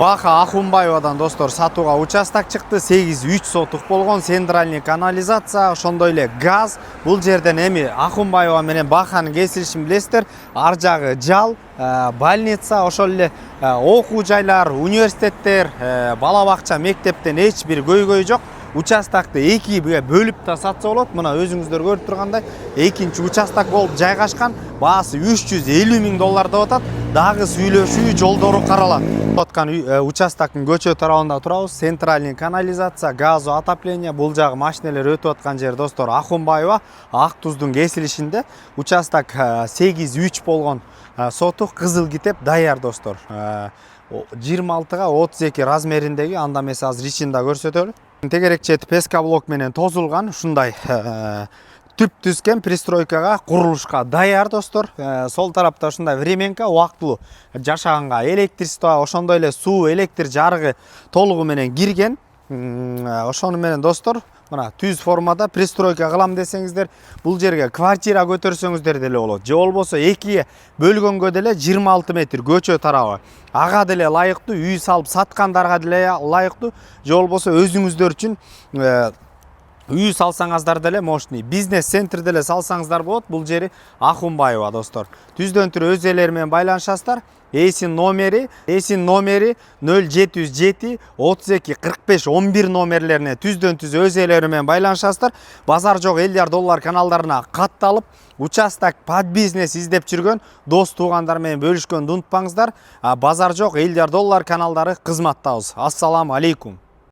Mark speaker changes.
Speaker 1: Баха Ахунбаевадан достор сатууга участок чыкты. 8-3 сотук болгон, центральный канализация, ошондой эле газ. Бул жерден эми Ахунбаева менен Баханын кесилишин билесиздер. Ар жагы жал, больница, ошол эле окуу жайлар, университеттер, бала бакча, мектептен эч бир көйгөй жок. Участокты экиге бөлүп да сатса болот. Мына өзүңүздөр көрүп тургандай, экинчи участок болуп жайгашкан. Баасы $350,000 деп атат. Дагы сүйлөшүү жолдору каралат. Аткан участоктун көчө тарабында турабыз. Центральный канализация, газо отопление. Бул жагы машиналар өтүп аткан жер достор Ахунбаева Ак Туздун кесилишинде. Участок 8-3 болгон сотук, кызыл китеп даяр достор. 26-га 32 размериндеги, анда эмес азыр ичин да көрсөтөлү. Тегерек чети песка блок менен тозулган, ушундай түп түзкен пристройкага, курулушка даяр достор. Сол тарапта ушундай временка, убактылуу жашаганга электричество, ошондой эле суу, электр жарыгы толугу менен кирген. Ошону менен достор, мына түз формада пристройка кылам десеңиздер, бул жерге квартира көтөрсөңүздөр деле болот. Же болбосо экиге бөлгөнгө деле 26 метр көчө тарабы. Ага деле лайыктуу, үй салып саткандарга деле лайыктуу. Же болбосо өзүңүздөр үчүн үй салсаңыздар деле мощный, бизнес центр деле салсаңыздар болот. Бул жери Ахунбаева достор. Түздөн түрү өз элери менен байланышасыздар. Эсин номери 0707 32 45 11 номерлерине түздөн түз өз элери менен байланышасыздар. Базар жок $50 каналдарына катталып, участок под бизнес издеп жүргөн дос туугандар менен бөлүшкөндү унутпаңыздар. Базар жок $50 каналдары кызматтабыз. Ассаламу алейкум.